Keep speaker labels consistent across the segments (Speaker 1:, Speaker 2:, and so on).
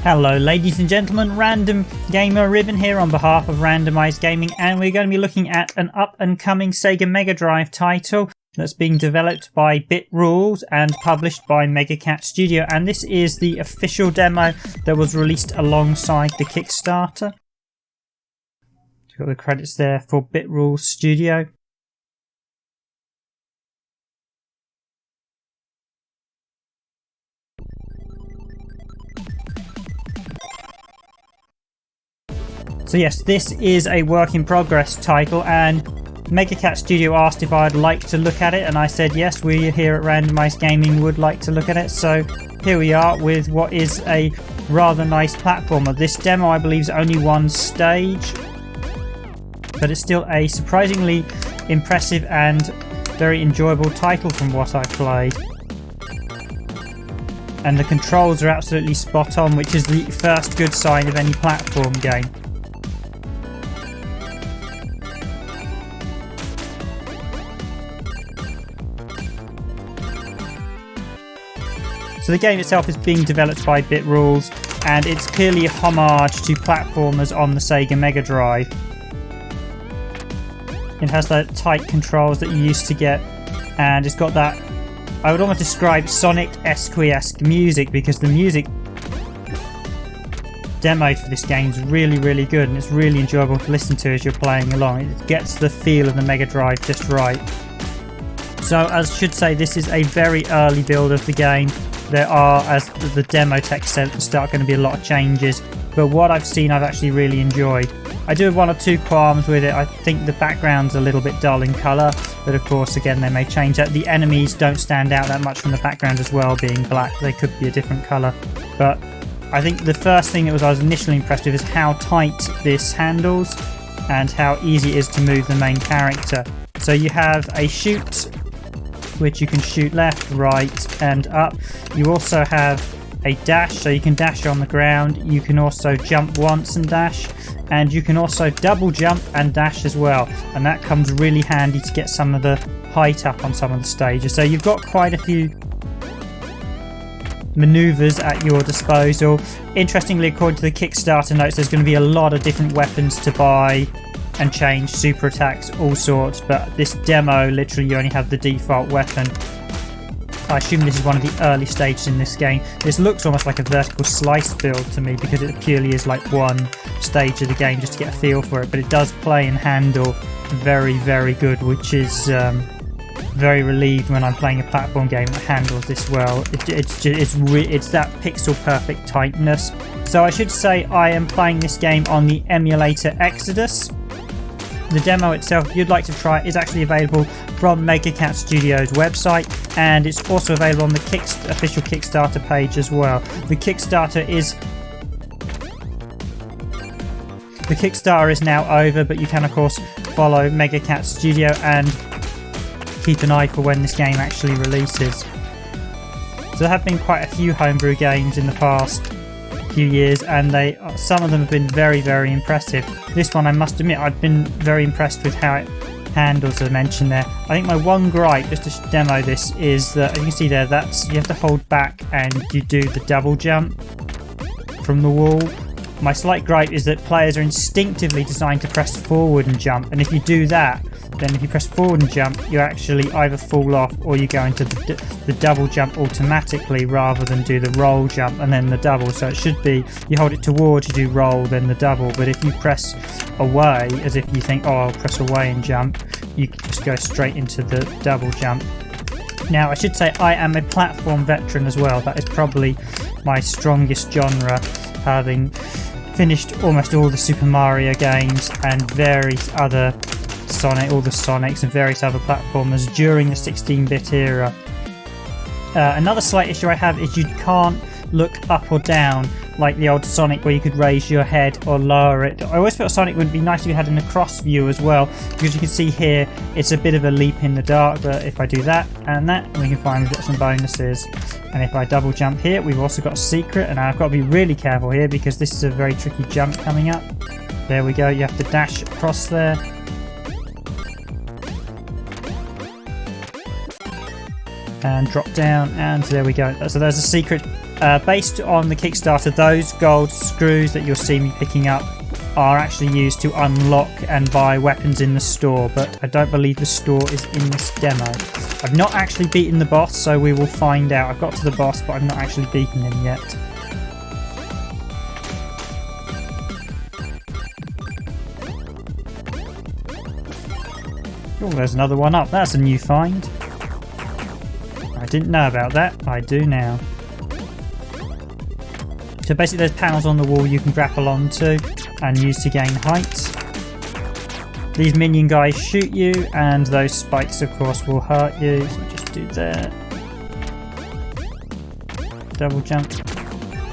Speaker 1: Hello ladies and gentlemen, Random Gamer Riven here on behalf of Randomised Gaming, and we're going to be looking at an up and coming Sega Mega Drive title that's being developed by Bit Rules and published by Megacat Studio, and this is the official demo that was released alongside the Kickstarter. Got the credits there for Bit Rules Studio. So yes, this is a work in progress title, and Megacat Studio asked if I'd like to look at it, and I said yes, we here at Randomised Gaming would like to look at it. So here we are with what is a rather nice platformer. This demo I believe is only one stage, but it's still a surprisingly impressive and very enjoyable title from what I've played. And the controls are absolutely spot on, which is the first good sign of any platform game. So the game itself is being developed by Bit Rules, and it's clearly a homage to platformers on the Sega Mega Drive. It has the tight controls that you used to get, and it's got that, I would almost describe Sonic-esque music, because the music demo for this game is really good, and it's really enjoyable to listen to as you're playing along. It gets the feel of the Mega Drive just right. So I should say this is a very early build of the game. There are, as the demo text said at the start, going to be a lot of changes, but what I've seen I've actually really enjoyed. I do have one or two qualms with it. I think the background's a little bit dull in colour, but of course again they may change that. The enemies don't stand out that much from the background as well, being black. They could be a different colour, but I think the first thing that I was initially impressed with is how tight this handles and how easy it is to move the main character. So you have a shoot, which you can shoot left, right and up. You also have a dash, so you can dash on the ground. You can also jump once and dash, and you can also double jump and dash as well, and that comes really handy to get some of the height up on some of the stages. So you've got quite a few maneuvers at your disposal. Interestingly, according to the Kickstarter notes, there's going to be a lot of different weapons to buy and change, super attacks, all sorts, but this demo, literally you only have the default weapon. I assume this is one of the early stages in this game. This looks almost like a vertical slice build to me, because it purely is like one stage of the game just to get a feel for it, but it does play and handle very good, which is very relieved when I'm playing a platform game that handles this well. It's that pixel perfect tightness. So I should say I am playing this game on the emulator Exodus. The demo itself, if you'd like to try it, is actually available from Megacat Studio's website, and it's also available on the official Kickstarter page as well. The Kickstarter is now over, but you can of course follow Megacat Studio and keep an eye for when this game actually releases. So there have been quite a few homebrew games in the past few years, and some of them have been very impressive. This one, I must admit, I've been very impressed with how it handles, as I mentioned there. I think my one gripe, just to demo this, is that, as you can see there, you have to hold back and you do the double jump from the wall. My slight gripe is that players are instinctively designed to press forward and jump, and if you do that, then if you press forward and jump, you actually either fall off or you go into the double jump automatically, rather than do the roll jump and then the double. So it should be, you hold it towards, you do roll, then the double. But if you press away, as if you think, oh, I'll press away and jump, you just go straight into the double jump. Now, I should say I am a platform veteran as well. That is probably my strongest genre, having finished almost all the Super Mario games and various other all the Sonics and various other platformers during the 16-bit era. Another slight issue I have is you can't look up or down like the old Sonic, where you could raise your head or lower it. I always felt Sonic would be nice if you had an across view as well, because you can see here it's a bit of a leap in the dark, but if I do that and that, we can find we've got some bonuses. And if I double jump here, we've also got a secret, and I've got to be really careful here because this is a very tricky jump coming up. There we go, you have to dash across there. And drop down, and there we go. So there's a secret Based on the Kickstarter, those gold screws that you'll see me picking up are actually used to unlock and buy weapons in the store, but I don't believe the store is in this demo. I've not actually beaten the boss, so we will find out. I've got to the boss, but I've not actually beaten him yet. Oh, there's another one up. That's a new find. I didn't know about that. I do now. So basically there's panels on the wall you can grapple onto and use to gain height. These minion guys shoot you, and those spikes of course will hurt you, so just do that. Double jump.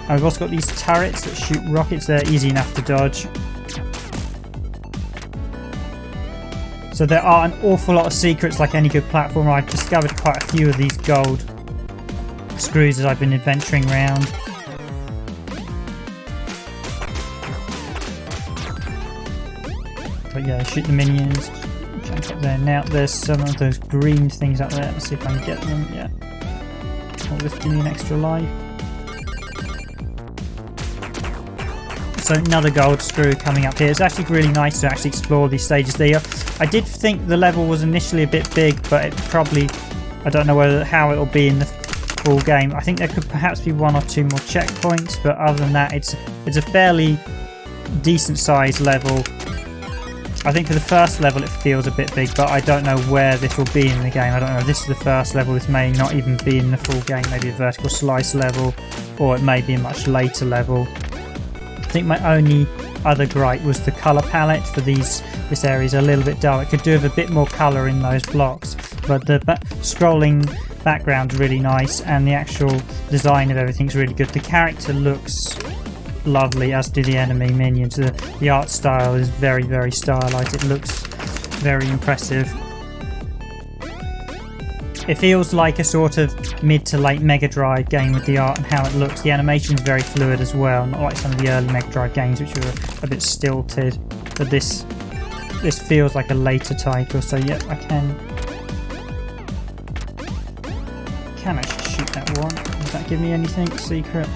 Speaker 1: I've also got these turrets that shoot rockets. They're easy enough to dodge. So there are an awful lot of secrets like any good platformer. I've discovered quite a few of these gold screws as I've been adventuring around. But yeah, shoot the minions, jump up there. Now there's some of those green things up there. Let's see if I can get them. Yeah. Oh, this give me an extra life. So another gold screw coming up here. It's actually really nice to actually explore these stages. I did think the level was initially a bit big, but it probably, I don't know how it'll be in the full game. I think there could perhaps be one or two more checkpoints, but other than that, it's a fairly decent sized level. I think for the first level it feels a bit big, but I don't know where this will be in the game. I don't know if this is the first level. This may not even be in the full game. Maybe a vertical slice level, or it may be a much later level. I think my only other gripe was the colour palette for this area is a little bit dull. It could do with a bit more colour in those blocks, but the scrolling background's really nice, and the actual design of everything's really good. The character looks lovely, as do the enemy minions. The art style is very, very stylized. It looks very impressive. It feels like a sort of mid to late Mega Drive game with the art and how it looks. The animation is very fluid as well, not like some of the early Mega Drive games which were a bit stilted. But this feels like a later title. So yeah, I can actually shoot that one. Does that give me anything secret?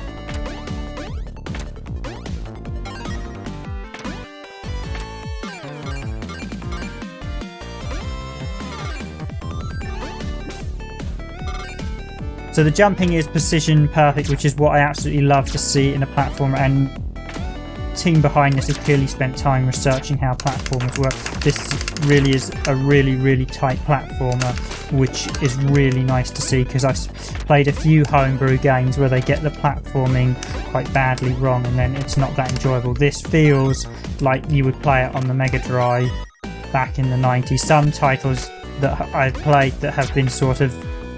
Speaker 1: So the jumping is precision perfect, which is what I absolutely love to see in a platformer, and the team behind this has clearly spent time researching how platformers work. This really is a really, really tight platformer, which is really nice to see, because I've played a few homebrew games where they get the platforming quite badly wrong and then it's not that enjoyable. This feels like you would play it on the Mega Drive back in the 90s. Some titles that I've played that have been sort of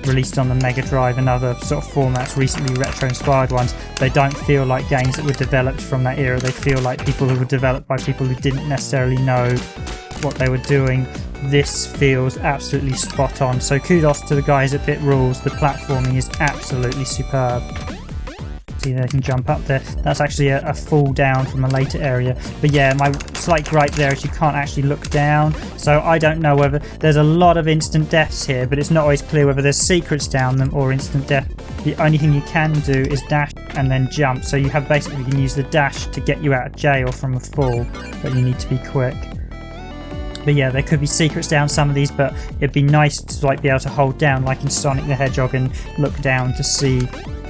Speaker 1: released on the Mega Drive and other sort of formats, recently retro-inspired ones, they don't feel like games that were developed from that era. They feel like people who were developed by people who didn't necessarily know what they were doing. This feels absolutely spot on. So kudos to the guys at Bit Rules. The platforming is absolutely superb. See, they can jump up there. That's actually a fall down from a later area. But yeah, my slight gripe there is you can't actually look down. So I don't know whether there's a lot of instant deaths here, but it's not always clear whether there's secrets down them or instant death. The only thing you can do is dash and then jump. So you can use the dash to get you out of jail from a fall, but you need to be quick. But yeah, there could be secrets down some of these, but it'd be nice to be able to hold down like in Sonic the Hedgehog and look down to see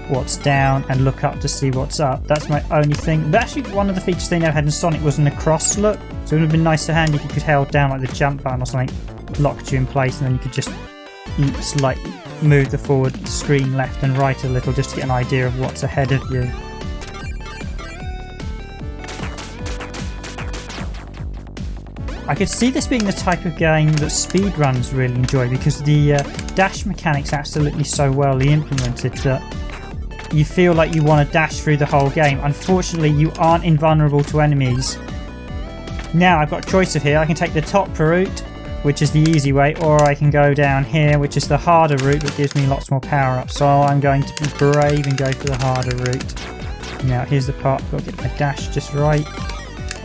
Speaker 1: what's down and look up to see what's up. That's my only thing. But actually one of the features they never had in Sonic was an across look, so it would have been nice to hand if you could hold down like the jump button or something, locked you in place, and then you could just slightly move the forward screen left and right a little just to get an idea of what's ahead of you. I could see this being the type of game that speedruns really enjoy, because the dash mechanic's absolutely so well implemented that you feel like you want to dash through the whole game. Unfortunately, you aren't invulnerable to enemies. Now I've got a choice of here. I can take the top route, which is the easy way, or I can go down here, which is the harder route, but gives me lots more power-ups. So I'm going to be brave and go for the harder route. Now here's the part. I've got to get my dash just right.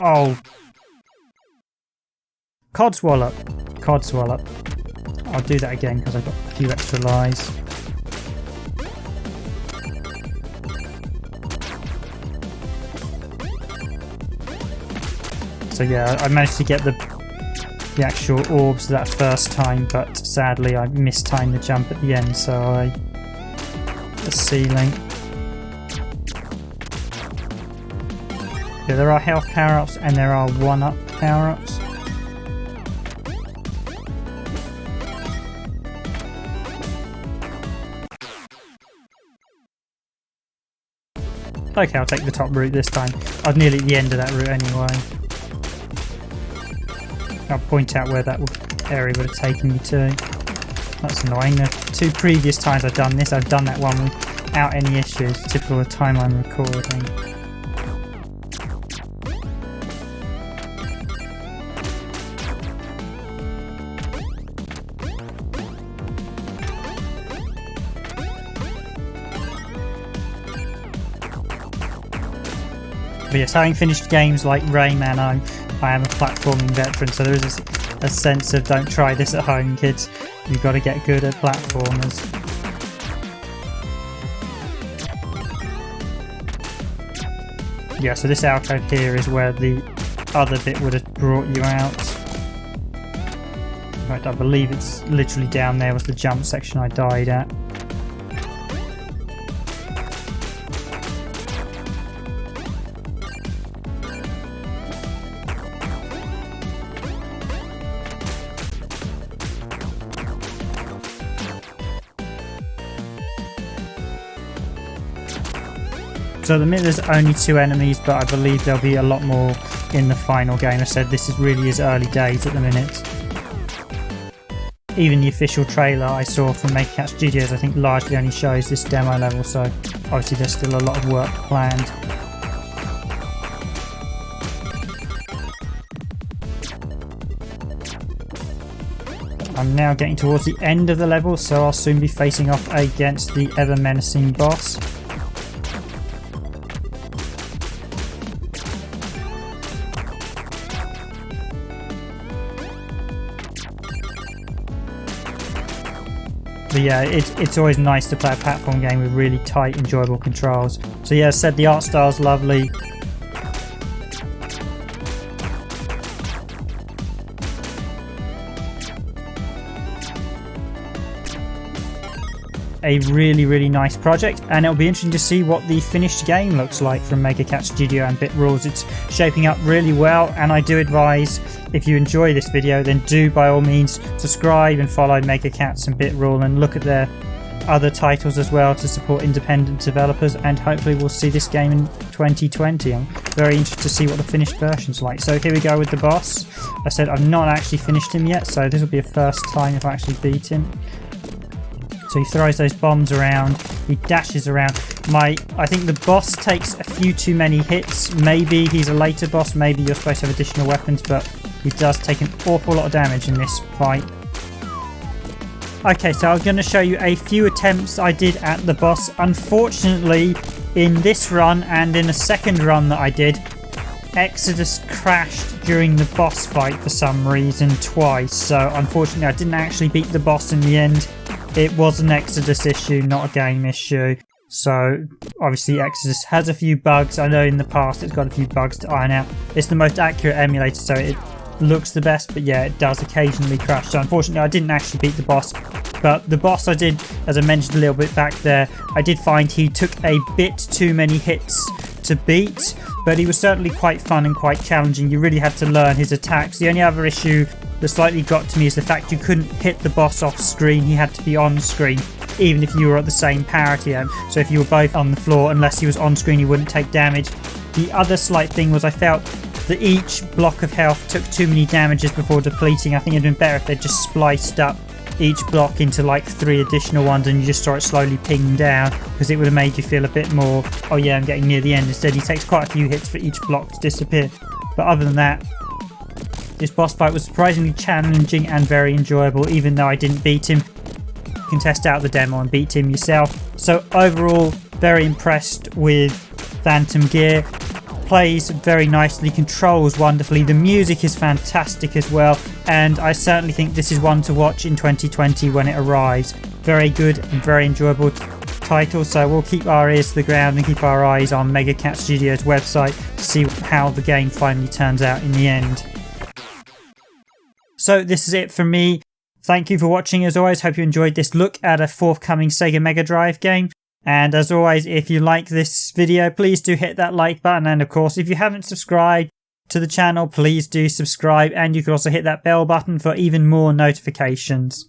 Speaker 1: Oh! Codswallop. Codswallop. I'll do that again because I've got a few extra lives. So yeah, I managed to get the actual orbs that first time, but sadly I mistimed the jump at the end, so the ceiling. Yeah, there are health power-ups and there are one-up power-ups. Okay, I'll take the top route this time. I was nearly at the end of that route anyway. I'll point out where that area would have taken me to. That's annoying. The 2 previous times I've done this, I've done that one without any issues. Typical of the time I'm recording. But yes, having finished games like Rayman, I am a platforming veteran, so there is a sense of don't try this at home, kids. You've got to get good at platformers. Yeah, so this alcove here is where the other bit would have brought you out. In fact, I believe it's literally down there was the jump section I died at. So at the minute there's only 2 enemies, but I believe there'll be a lot more in the final game. I said this is really his early days at the minute. Even the official trailer I saw from Megacat Studios I think largely only shows this demo level, so obviously there's still a lot of work planned. I'm now getting towards the end of the level, so I'll soon be facing off against the ever menacing boss. But yeah, it's always nice to play a platform game with really tight, enjoyable controls. So yeah, as I said, the art style's lovely. A really nice project, and it'll be interesting to see what the finished game looks like from Megacat Studio and Bit Rules. It's shaping up really well, and I do advise, if you enjoy this video, then do by all means subscribe and follow Megacats and Bit Rule and look at their other titles as well to support independent developers, and hopefully we'll see this game in 2020. I'm very interested to see what the finished version's like. So here we go with the boss. I said I've not actually finished him yet, so this will be a first time if I actually beat him. So he throws those bombs around, he dashes around. I think the boss takes a few too many hits. Maybe he's a later boss, maybe you're supposed to have additional weapons, but he does take an awful lot of damage in this fight. Okay, so I'm going to show you a few attempts I did at the boss. Unfortunately, in this run and in a second run that I did, Exodus crashed during the boss fight for some reason twice. So unfortunately, I didn't actually beat the boss in the end. It was an Exodus issue, not a game issue. So obviously Exodus has a few bugs. I know in the past it's got a few bugs to iron out. It's the most accurate emulator, so it looks the best, but yeah, it does occasionally crash. So unfortunately I didn't actually beat the boss, but the boss I did, as I mentioned a little bit back there, I did find he took a bit too many hits to beat, but he was certainly quite fun and quite challenging. You really had to learn his attacks. The only other issue that slightly got to me is the fact you couldn't hit the boss off screen. He had to be on screen, even if you were at the same parity. So if you were both on the floor, unless he was on screen, he wouldn't take damage. The other slight thing was I felt that each block of health took too many damages before depleting. I think it'd been better if they just spliced up each block into like 3 additional ones and you just saw it slowly ping down, because it would have made you feel a bit more, oh yeah, I'm getting near the end. Instead he takes quite a few hits for each block to disappear. But other than that, this boss fight was surprisingly challenging and very enjoyable, even though I didn't beat him. You can test out the demo and beat him yourself. So overall, very impressed with Phantom Gear. Plays very nicely, controls wonderfully, the music is fantastic as well, and I certainly think this is one to watch in 2020 when it arrives. Very good and very enjoyable. title, so we'll keep our ears to the ground and keep our eyes on Mega Cat Studios' website to see how the game finally turns out in the end. So this is it from me. Thank you for watching as always. Hope you enjoyed this look at a forthcoming Sega Mega Drive game. And as always, if you like this video, please do hit that like button. And of course, if you haven't subscribed to the channel, please do subscribe. And you can also hit that bell button for even more notifications.